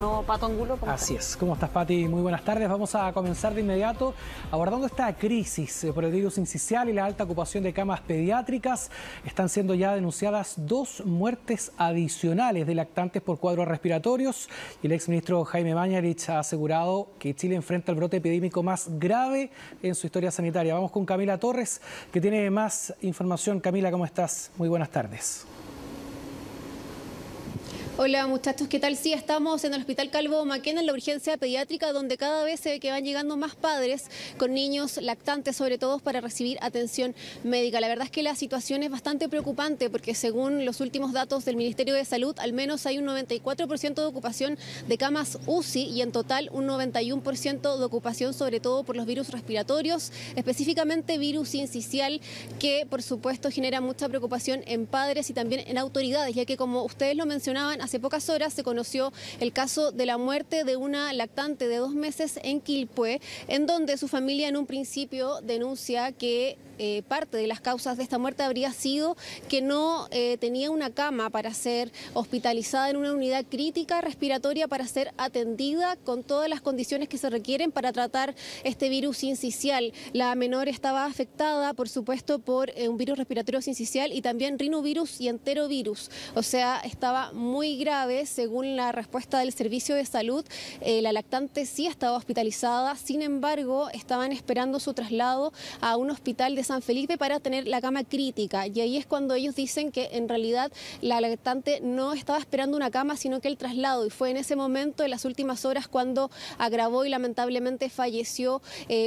No, Pato Angulo, ¿cómo Así estás? es. ¿Cómo estás, Pati? Muy buenas tardes. Vamos a comenzar de inmediato abordando esta crisis por el virus sincicial y la alta ocupación de camas pediátricas. Están siendo ya denunciadas 2 muertes adicionales de lactantes por cuadros respiratorios y el exministro Jaime Mañalich ha asegurado que Chile enfrenta el brote epidémico más grave en su historia sanitaria. Vamos con Camila Torres, que tiene más información. Camila, ¿cómo estás? Muy buenas tardes. Hola muchachos, ¿qué tal? Sí, estamos en el Hospital Calvo Maquena, en la urgencia pediátrica, donde cada vez se ve que van llegando más padres con niños lactantes, sobre todo para recibir atención médica. La verdad es que la situación es bastante preocupante porque según los últimos datos del Ministerio de Salud, al menos hay un 94% de ocupación de camas UCI y en total un 91% de ocupación, sobre todo por los virus respiratorios, específicamente virus sincicial, que por supuesto genera mucha preocupación en padres y también en autoridades, ya que como ustedes lo mencionaban, hace pocas horas se conoció el caso de la muerte de una lactante de 2 meses en Quilpué, en donde su familia en un principio denuncia que parte de las causas de esta muerte habría sido que no tenía una cama para ser hospitalizada en una unidad crítica respiratoria para ser atendida con todas las condiciones que se requieren para tratar este virus sincicial. La menor estaba afectada, por supuesto, por un virus respiratorio sincicial y también rinovirus y enterovirus. O sea, estaba muy grave. Según la respuesta del Servicio de Salud, la lactante sí estaba hospitalizada, sin embargo, estaban esperando su traslado a un hospital de San Felipe para tener la cama crítica, y ahí es cuando ellos dicen que en realidad la lactante no estaba esperando una cama, sino que el traslado, y fue en ese momento, en las últimas horas, cuando agravó y lamentablemente falleció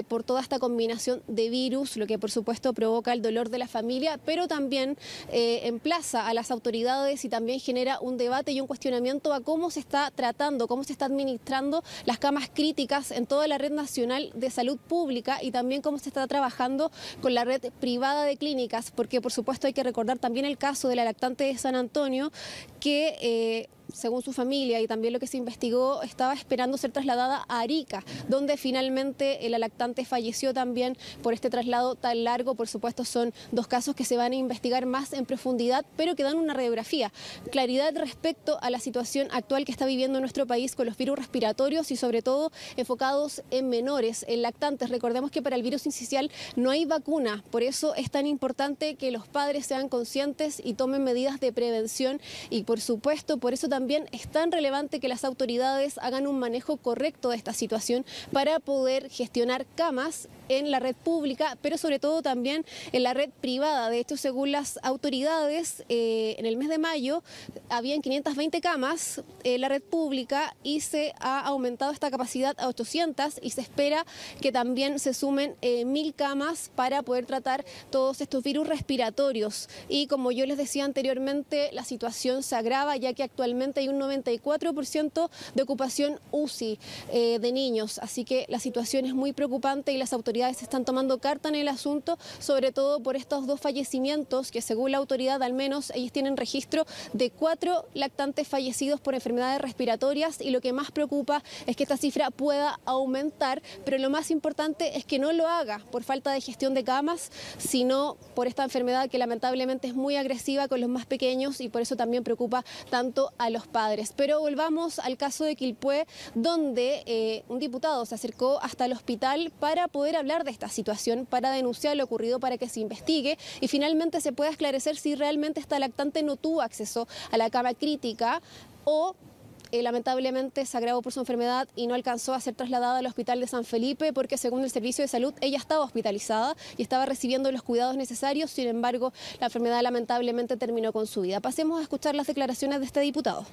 por toda esta combinación de virus, lo que por supuesto provoca el dolor de la familia, pero también emplaza a las autoridades y también genera un debate y un cuestionamiento a cómo se está tratando, cómo se está administrando las camas críticas en toda la red nacional de salud pública y también cómo se está trabajando con la red privada de clínicas, porque por supuesto hay que recordar también el caso de la lactante de San Antonio, que según su familia y también lo que se investigó, estaba esperando ser trasladada a Arica, donde finalmente la lactante falleció también por este traslado tan largo. Por supuesto, son 2 casos que se van a investigar más en profundidad, pero que dan una radiografía, claridad respecto a la situación actual que está viviendo nuestro país con los virus respiratorios y sobre todo enfocados en menores, en lactantes. Recordemos que para el virus sincicial no hay vacuna, por eso es tan importante que los padres sean conscientes y tomen medidas de prevención y por supuesto, por eso también es tan relevante que las autoridades hagan un manejo correcto de esta situación para poder gestionar camas en la red pública, pero sobre todo también en la red privada. De hecho, según las autoridades, en el mes de mayo habían 520 camas en la red pública y se ha aumentado esta capacidad a 800 y se espera que también se sumen 1000 camas para poder tratar todos estos virus respiratorios. Y como yo les decía anteriormente, la situación se agrava ya que actualmente hay un 94% de ocupación UCI de niños, así que la situación es muy preocupante y las autoridades están tomando carta en el asunto, sobre todo por estos 2 fallecimientos que según la autoridad al menos ellos tienen registro de 4 lactantes fallecidos por enfermedades respiratorias y lo que más preocupa es que esta cifra pueda aumentar, pero lo más importante es que no lo haga por falta de gestión de camas, sino por esta enfermedad que lamentablemente es muy agresiva con los más pequeños y por eso también preocupa tanto a los padres. Pero volvamos al caso de Quilpué, donde un diputado se acercó hasta el hospital para poder hablar de esta situación, para denunciar lo ocurrido, para que se investigue y finalmente se pueda esclarecer si realmente esta lactante no tuvo acceso a la cama crítica o lamentablemente se agravó por su enfermedad y no alcanzó a ser trasladada al hospital de San Felipe porque según el Servicio de Salud ella estaba hospitalizada y estaba recibiendo los cuidados necesarios. Sin embargo, la enfermedad lamentablemente terminó con su vida. Pasemos a escuchar las declaraciones de este diputado.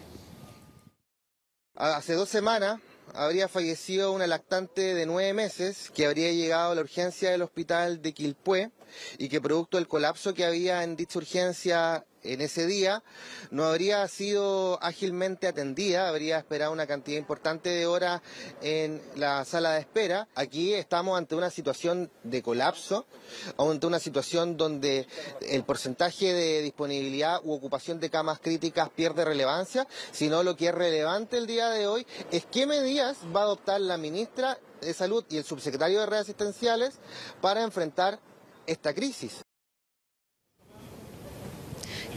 Hace 2 semanas habría fallecido una lactante de 9 meses que habría llegado a la urgencia del hospital de Quilpué y que producto del colapso que había en dicha urgencia en ese día no habría sido ágilmente atendida, habría esperado una cantidad importante de horas en la sala de espera. Aquí estamos ante una situación de colapso, ante una situación donde el porcentaje de disponibilidad u ocupación de camas críticas pierde relevancia, sino lo que es relevante el día de hoy es qué medidas va a adoptar la ministra de Salud y el subsecretario de Redes Asistenciales para enfrentar esta crisis.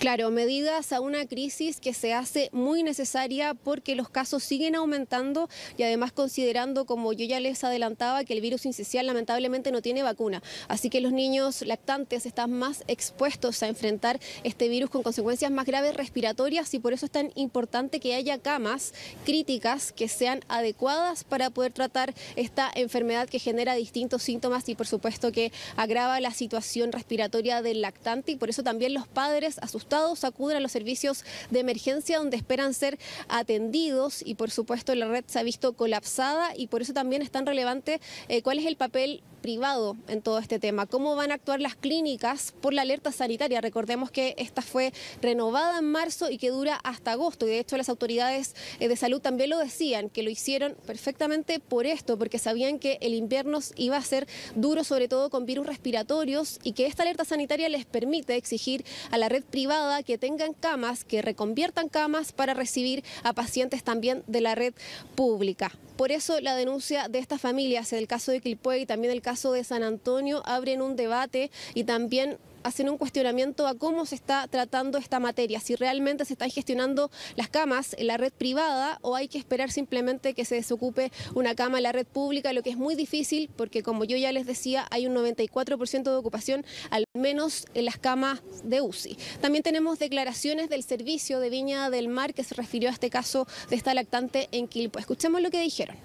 Claro, medidas a una crisis que se hace muy necesaria porque los casos siguen aumentando y además considerando, como yo ya les adelantaba, que el virus sincicial lamentablemente no tiene vacuna. Así que los niños lactantes están más expuestos a enfrentar este virus con consecuencias más graves respiratorias y por eso es tan importante que haya camas críticas que sean adecuadas para poder tratar esta enfermedad que genera distintos síntomas y por supuesto que agrava la situación respiratoria del lactante y por eso también los padres asustados acuden a los servicios de emergencia donde esperan ser atendidos y por supuesto la red se ha visto colapsada y por eso también es tan relevante cuál es el papel privado en todo este tema, cómo van a actuar las clínicas por la alerta sanitaria. Recordemos que esta fue renovada en marzo y que dura hasta agosto y de hecho las autoridades de salud también lo decían, que lo hicieron perfectamente por esto, porque sabían que el invierno iba a ser duro, sobre todo con virus respiratorios y que esta alerta sanitaria les permite exigir a la red privada que tengan camas, que reconviertan camas para recibir a pacientes también de la red pública. Por eso la denuncia de estas familias, el caso de Quilpué y también el caso de San Antonio, abren un debate y también hacen un cuestionamiento a cómo se está tratando esta materia, si realmente se están gestionando las camas en la red privada o hay que esperar simplemente que se desocupe una cama en la red pública, lo que es muy difícil porque como yo ya les decía hay un 94% de ocupación, al menos en las camas de UCI. También tenemos declaraciones del servicio de Viña del Mar que se refirió a este caso de esta lactante en Quilpué. Escuchemos lo que dijeron.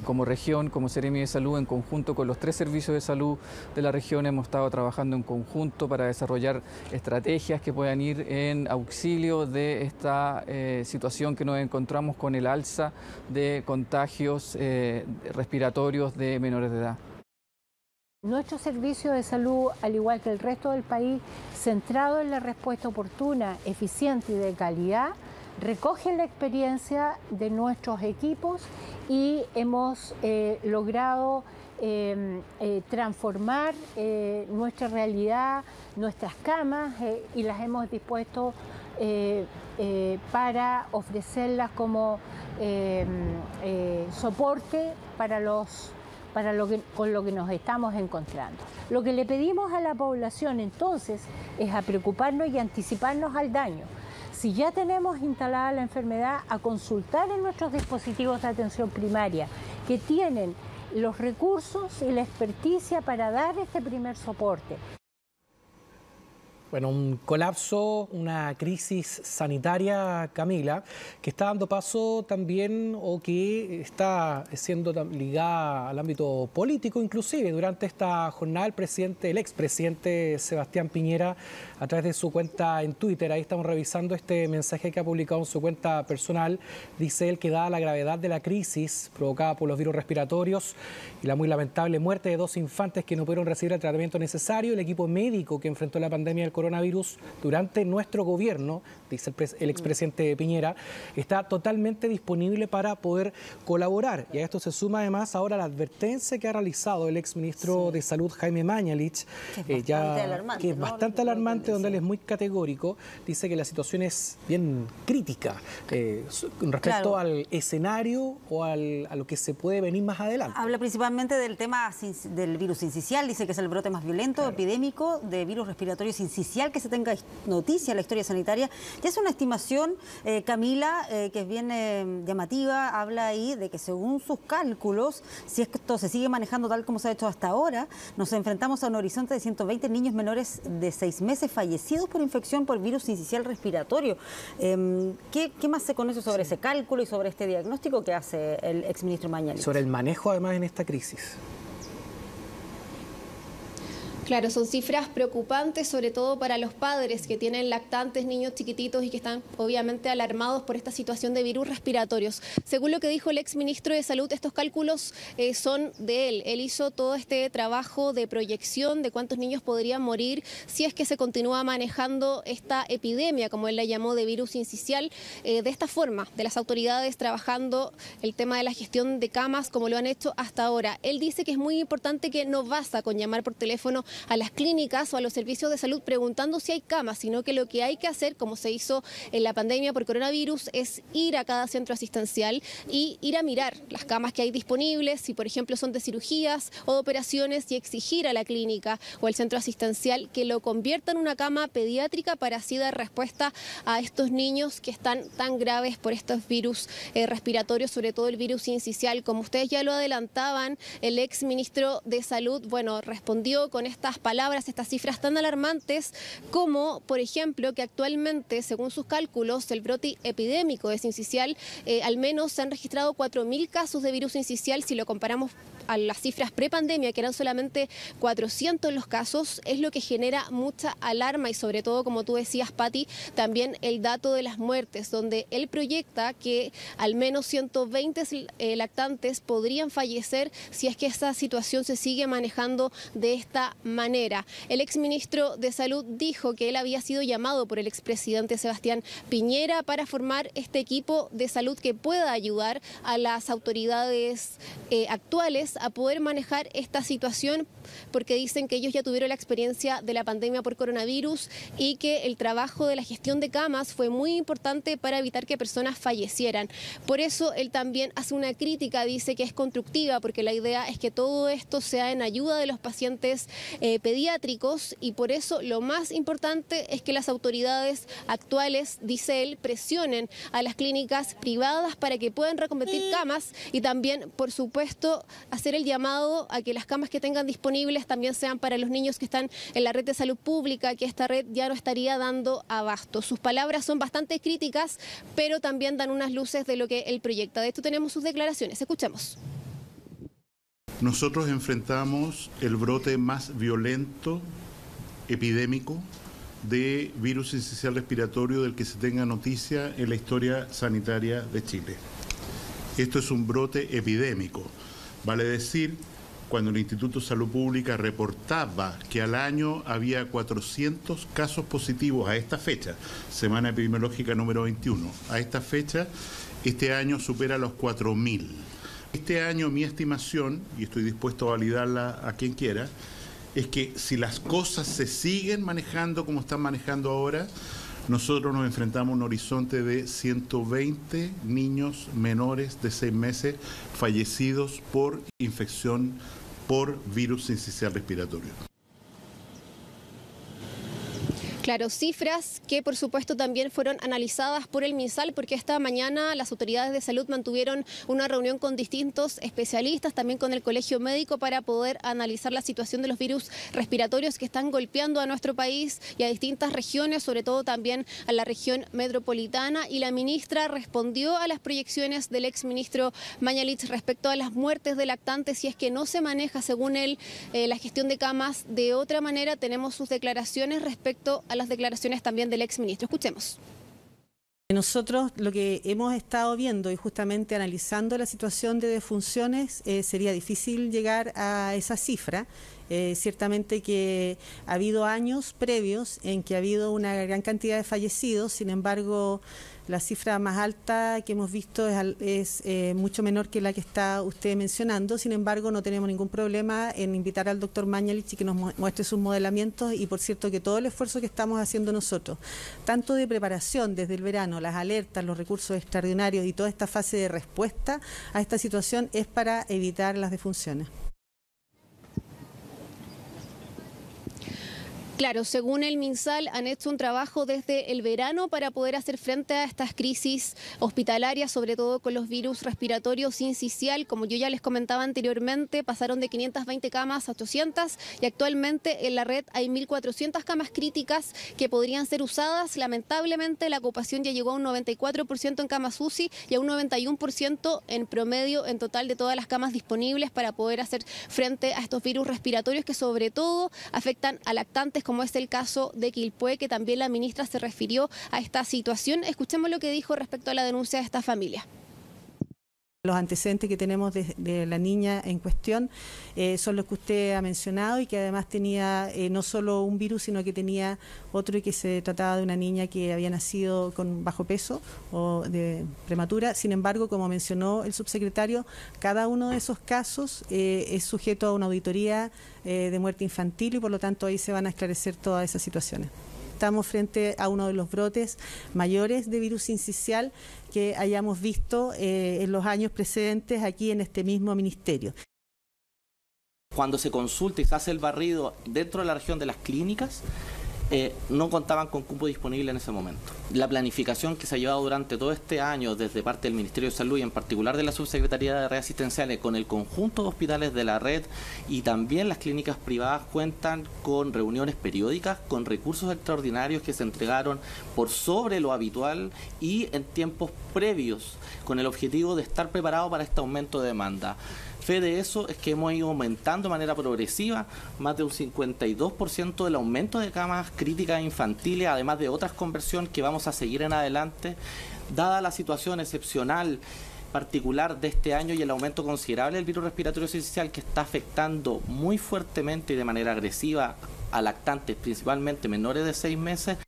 Como región, como Seremi de Salud, en conjunto con los 3 servicios de salud de la región, hemos estado trabajando en conjunto para desarrollar estrategias que puedan ir en auxilio de esta situación que nos encontramos con el alza de contagios respiratorios de menores de edad. Nuestro servicio de salud, al igual que el resto del país, centrado en la respuesta oportuna, eficiente y de calidad, recogen la experiencia de nuestros equipos y hemos logrado transformar nuestra realidad, nuestras camas y las hemos dispuesto para ofrecerlas como soporte con lo que nos estamos encontrando. Lo que le pedimos a la población entonces es a preocuparnos y anticiparnos al daño. Si ya tenemos instalada la enfermedad, a consultar en nuestros dispositivos de atención primaria que tienen los recursos y la experticia para dar este primer soporte. Bueno, un colapso, una crisis sanitaria, Camila, que está dando paso también o que está siendo ligada al ámbito político inclusive. Durante esta jornada el expresidente Sebastián Piñera, a través de su cuenta en Twitter, ahí estamos revisando este mensaje que ha publicado en su cuenta personal, dice él que dada la gravedad de la crisis provocada por los virus respiratorios y la muy lamentable muerte de 2 infantes que no pudieron recibir el tratamiento necesario, el equipo médico que enfrentó la pandemia del coronavirus durante nuestro gobierno, dice el expresidente Piñera, está totalmente disponible para poder colaborar. Y a esto se suma además ahora la advertencia que ha realizado el exministro de Salud, Jaime Mañalich, que es bastante alarmante, donde él es muy categórico, dice que la situación es bien crítica respecto al escenario o a lo que se puede venir más adelante. Habla principalmente del tema del virus sincicial, dice que es el brote más violento, epidémico de virus respiratorio sincicial que se tenga noticia en la historia sanitaria. Ya es una estimación, Camila, que es bien llamativa, habla ahí de que según sus cálculos, si esto se sigue manejando tal como se ha hecho hasta ahora, nos enfrentamos a un horizonte de 120 niños menores de 6 meses fallecidos por infección por virus sincicial respiratorio. ¿Qué más se conoce sobre ese cálculo y sobre este diagnóstico que hace el exministro Mañalich? Sobre el manejo además en esta crisis. Claro, son cifras preocupantes, sobre todo para los padres que tienen lactantes, niños chiquititos y que están obviamente alarmados por esta situación de virus respiratorios. Según lo que dijo el exministro de Salud, estos cálculos son de él. Él hizo todo este trabajo de proyección de cuántos niños podrían morir si es que se continúa manejando esta epidemia, como él la llamó, de virus sincicial, de esta forma, de las autoridades trabajando el tema de la gestión de camas como lo han hecho hasta ahora. Él dice que es muy importante que no basta con llamar por teléfono a las clínicas o a los servicios de salud preguntando si hay camas, sino que lo que hay que hacer, como se hizo en la pandemia por coronavirus, es ir a cada centro asistencial y ir a mirar las camas que hay disponibles, si por ejemplo son de cirugías o de operaciones, y exigir a la clínica o al centro asistencial que lo convierta en una cama pediátrica para así dar respuesta a estos niños que están tan graves por estos virus respiratorios, sobre todo el virus sincicial. Como ustedes ya lo adelantaban, el ex ministro de Salud, respondió con estas palabras, estas cifras tan alarmantes como, por ejemplo, que actualmente, según sus cálculos, el brote epidémico de sincicial, al menos se han registrado 4.000 casos de virus sincicial. Si lo comparamos a las cifras prepandemia, que eran solamente 400 los casos, es lo que genera mucha alarma y sobre todo, como tú decías, Pati, también el dato de las muertes, donde él proyecta que al menos 120 lactantes podrían fallecer si es que esta situación se sigue manejando de esta manera. El exministro de Salud dijo que él había sido llamado por el expresidente Sebastián Piñera para formar este equipo de salud que pueda ayudar a las autoridades actuales a poder manejar esta situación, porque dicen que ellos ya tuvieron la experiencia de la pandemia por coronavirus y que el trabajo de la gestión de camas fue muy importante para evitar que personas fallecieran. Por eso él también hace una crítica, dice que es constructiva, porque la idea es que todo esto sea en ayuda de los pacientes pediátricos, y por eso lo más importante es que las autoridades actuales, dice él, presionen a las clínicas privadas para que puedan reconvertir camas y también, por supuesto, hacer el llamado a que las camas que tengan disponibles también sean para los niños que están en la red de salud pública, que esta red ya no estaría dando abasto. Sus palabras son bastante críticas, pero también dan unas luces de lo que él proyecta. De esto tenemos sus declaraciones. Escuchemos. Nosotros enfrentamos el brote más violento, epidémico, de virus sincicial respiratorio del que se tenga noticia en la historia sanitaria de Chile. Esto es un brote epidémico. Vale decir, cuando el Instituto de Salud Pública reportaba que al año había 400 casos positivos a esta fecha, semana epidemiológica número 21, a esta fecha, este año supera los 4.000. Este año mi estimación, y estoy dispuesto a validarla a quien quiera, es que si las cosas se siguen manejando como están manejando ahora, nosotros nos enfrentamos a un horizonte de 120 niños menores de 6 meses fallecidos por infección por virus sincicial respiratorio. Claro, cifras que por supuesto también fueron analizadas por el MinSal, porque esta mañana las autoridades de salud mantuvieron una reunión con distintos especialistas, también con el Colegio Médico, para poder analizar la situación de los virus respiratorios que están golpeando a nuestro país y a distintas regiones, sobre todo también a la región metropolitana. Y la ministra respondió a las proyecciones del exministro Mañalich respecto a las muertes de lactantes, si es que no se maneja, según él, la gestión de camas de otra manera. Tenemos sus declaraciones respecto a las declaraciones también del exministro. Escuchemos. Nosotros lo que hemos estado viendo y justamente analizando la situación de defunciones, sería difícil llegar a esa cifra. Ciertamente que ha habido años previos en que ha habido una gran cantidad de fallecidos, sin embargo la cifra más alta que hemos visto es mucho menor que la que está usted mencionando. Sin embargo, no tenemos ningún problema en invitar al doctor Mañalich y que nos muestre sus modelamientos, y por cierto que todo el esfuerzo que estamos haciendo nosotros, tanto de preparación desde el verano, las alertas, los recursos extraordinarios y toda esta fase de respuesta a esta situación, es para evitar las defunciones. Claro, según el MinSal, han hecho un trabajo desde el verano para poder hacer frente a estas crisis hospitalarias, sobre todo con los virus respiratorios sincicial. Como yo ya les comentaba anteriormente, pasaron de 520 camas a 800 y actualmente en la red hay 1.400 camas críticas que podrían ser usadas. Lamentablemente la ocupación ya llegó a un 94% en camas UCI y a un 91% en promedio en total de todas las camas disponibles para poder hacer frente a estos virus respiratorios que sobre todo afectan a lactantes, como es el caso de Quilpué, que también la ministra se refirió a esta situación. Escuchemos lo que dijo respecto a la denuncia de esta familia. Los antecedentes que tenemos de la niña en cuestión son los que usted ha mencionado y que además tenía no solo un virus, sino que tenía otro, y que se trataba de una niña que había nacido con bajo peso o de prematura. Sin embargo, como mencionó el subsecretario, cada uno de esos casos es sujeto a una auditoría de muerte infantil y por lo tanto ahí se van a esclarecer todas esas situaciones. Estamos frente a uno de los brotes mayores de virus sincicial que hayamos visto en los años precedentes aquí en este mismo ministerio. Cuando se consulta y se hace el barrido dentro de la región de las clínicas, no contaban con cupo disponible en ese momento. La planificación que se ha llevado durante todo este año desde parte del Ministerio de Salud y en particular de la Subsecretaría de Redes Asistenciales con el conjunto de hospitales de la red y también las clínicas privadas cuentan con reuniones periódicas, con recursos extraordinarios que se entregaron por sobre lo habitual y en tiempos previos con el objetivo de estar preparado para este aumento de demanda. Fe de eso es que hemos ido aumentando de manera progresiva más de un 52% del aumento de camas críticas infantiles, además de otras conversiones que vamos a seguir en adelante, dada la situación excepcional particular de este año y el aumento considerable del virus respiratorio sincicial que está afectando muy fuertemente y de manera agresiva a lactantes, principalmente menores de 6 meses.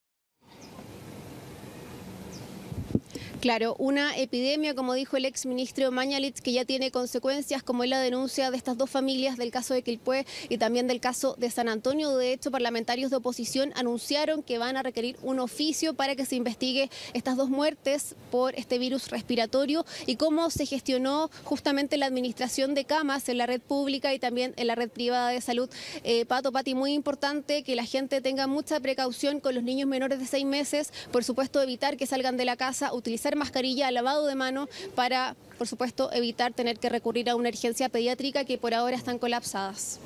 Claro, una epidemia, como dijo el exministro Mañalich, que ya tiene consecuencias, como es la denuncia de estas dos familias del caso de Quilpué y también del caso de San Antonio. De hecho, parlamentarios de oposición anunciaron que van a requerir un oficio para que se investigue estas dos muertes por este virus respiratorio y cómo se gestionó justamente la administración de camas en la red pública y también en la red privada de salud. Pati, muy importante que la gente tenga mucha precaución con los niños menores de 6 meses, por supuesto evitar que salgan de la casa, utilizar mascarilla, lavado de mano para, por supuesto, evitar tener que recurrir a una urgencia pediátrica que por ahora están colapsadas.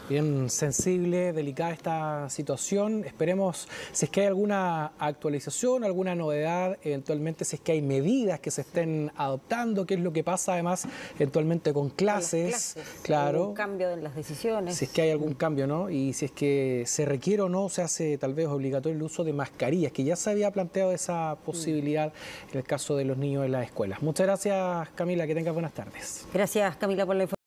Bien sensible, delicada esta situación. Esperemos si es que hay alguna actualización, alguna novedad, eventualmente si es que hay medidas que se estén adoptando, qué es lo que pasa además eventualmente con clases. Claro. ¿Algún cambio en las decisiones? Si es que hay algún cambio, ¿no? Y si es que se requiere o no, se hace tal vez obligatorio el uso de mascarillas, que ya se había planteado esa posibilidad en el caso de los niños en las escuelas. Muchas gracias, Camila, que tengas buenas tardes. Gracias, Camila, por la información.